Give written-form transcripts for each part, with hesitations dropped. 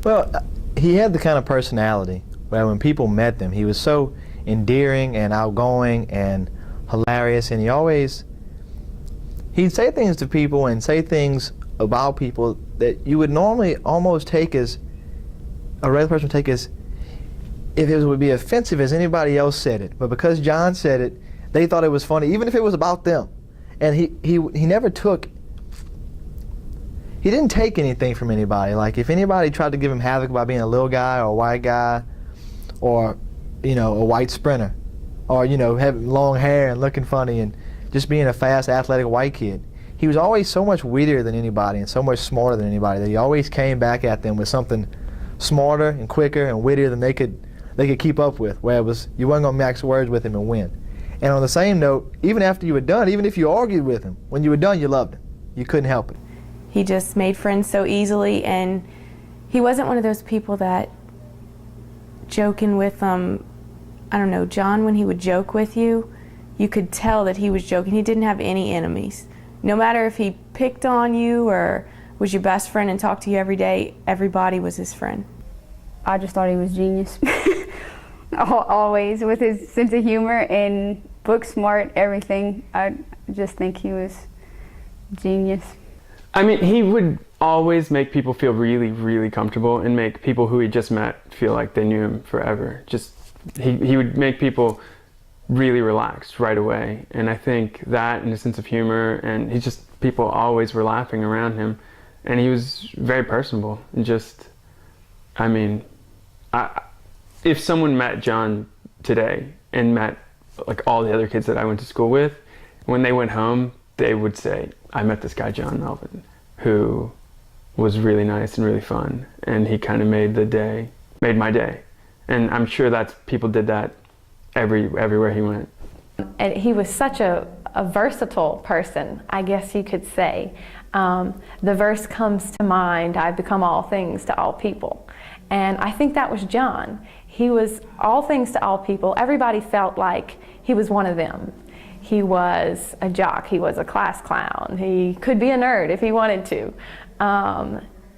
Well, he had the kind of personality where when people met him, he was so endearing and outgoing and hilarious, and he'd say things to people and say things about people that you would normally almost take as, a regular person would take as, if it would be offensive as anybody else said it. But because John said it, they thought it was funny, even if it was about them. And he never took, he didn't take anything from anybody. Like if anybody tried to give him havoc by being a little guy or a white guy or, you know, a white sprinter or, you know, having long hair and looking funny and just being a fast, athletic white kid, he was always so much wittier than anybody and so much smarter than anybody that he always came back at them with something smarter and quicker and wittier than they could keep up with, where it was, you weren't going to max words with him and win. And on the same note, even after you were done, even if you argued with him, when you were done, you loved him. You couldn't help it. He just made friends so easily, and he wasn't one of those people that joking with, I don't know, John, when he would joke with you, you could tell that he was joking. He didn't have any enemies. No matter if he picked on you or was your best friend and talked to you every day, everybody was his friend. I just thought he was genius. Always, with his sense of humor and book smart, everything. I just think he was genius. I mean, he would always make people feel really, really comfortable and make people who he just met feel like they knew him forever. Just, he would make people really relaxed right away. And I think that and his sense of humor, and people always were laughing around him. And he was very personable and just, I mean, if someone met John today and met like all the other kids that I went to school with, when they went home, they would say, I met this guy, John Melvin, who was really nice and really fun. And he kind of made my day. And I'm sure people did that everywhere he went. And he was such a versatile person, I guess you could say. The verse comes to mind, I've become all things to all people. And I think that was John. He was all things to all people. Everybody felt like he was one of them. He was a jock, he was a class clown, he could be a nerd if he wanted to.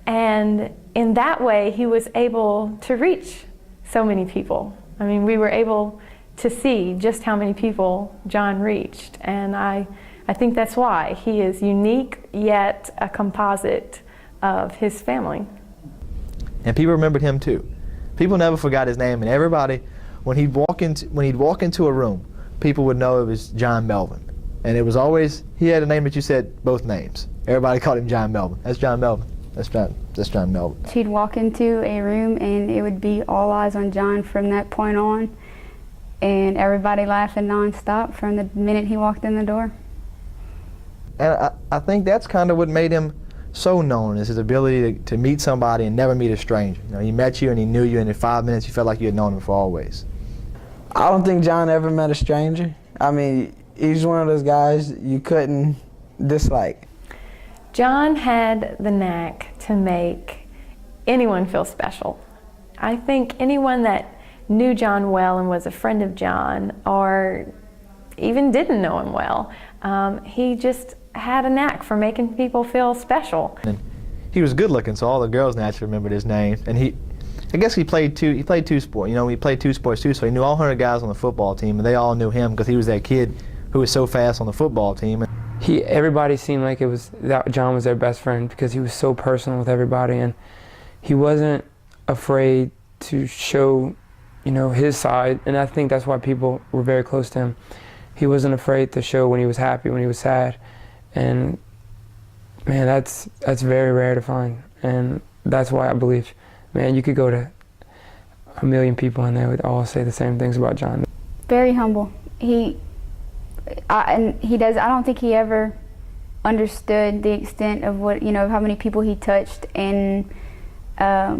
And in that way, he was able to reach so many people. I mean, we were able to see just how many people John reached. And I think that's why he is unique, yet a composite of his family. And people remembered him too. People never forgot his name, and everybody, when he'd walk into a room, people would know it was John Melvin. And it was always, he had a name that you said both names. Everybody called him John Melvin. That's John Melvin. That's John Melvin. He'd walk into a room and it would be all eyes on John from that point on, and everybody laughing nonstop from the minute he walked in the door. And I think that's kind of what made him so known, is his ability to meet somebody and never meet a stranger. You know, he met you and he knew you, and in 5 minutes you felt like you had known him for always. I don't think John ever met a stranger. I mean, he's one of those guys you couldn't dislike. John had the knack to make anyone feel special. I think anyone that knew John well and was a friend of John, or even didn't know him well, he just had a knack for making people feel special. And he was good looking, so all the girls naturally remembered his name. And I guess he played two sports. You know, he played two sports too, so he knew all 100 guys on the football team, and they all knew him because he was that kid who was so fast on the football team. Everybody seemed like that John was their best friend because he was so personal with everybody, and he wasn't afraid to show, you know, his side, and I think that's why people were very close to him. He wasn't afraid to show when he was happy, when he was sad, and man, that's very rare to find, and that's why I believe, man, you could go to a million people and they would all say the same things about John. Very humble. I don't think he ever understood the extent of what, you know, how many people he touched and how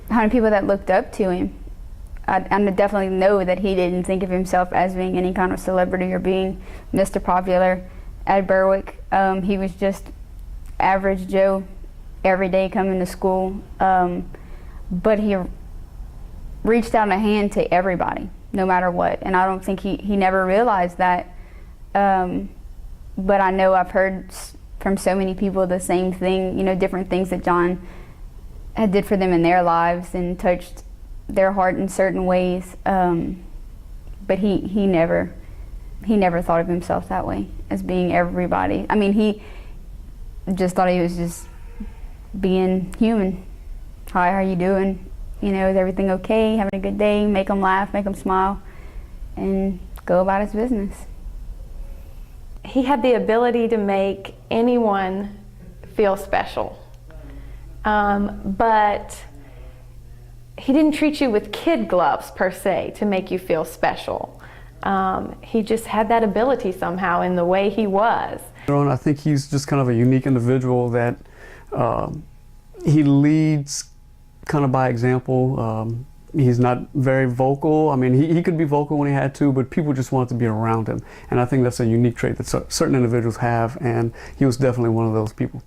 many people that looked up to him. I definitely know that he didn't think of himself as being any kind of celebrity or being Mr. Popular at Berwick. He was just average Joe, every day coming to school. But he reached out a hand to everybody, no matter what. And I don't think he never realized that. But I know I've heard from so many people the same thing, you know, different things that John did for them in their lives and touched their heart in certain ways. But he never thought of himself that way, as being everybody. I mean, he just thought he was just being human. Hi, how are you doing? You know, is everything okay? Having a good day? Make them laugh, make them smile, and go about his business. He had the ability to make anyone feel special, but he didn't treat you with kid gloves per se to make you feel special. He just had that ability somehow in the way he was. I think he's just kind of a unique individual that he leads kind of by example. He's not very vocal. I mean, he could be vocal when he had to, but people just wanted to be around him. And I think that's a unique trait that certain individuals have, and he was definitely one of those people.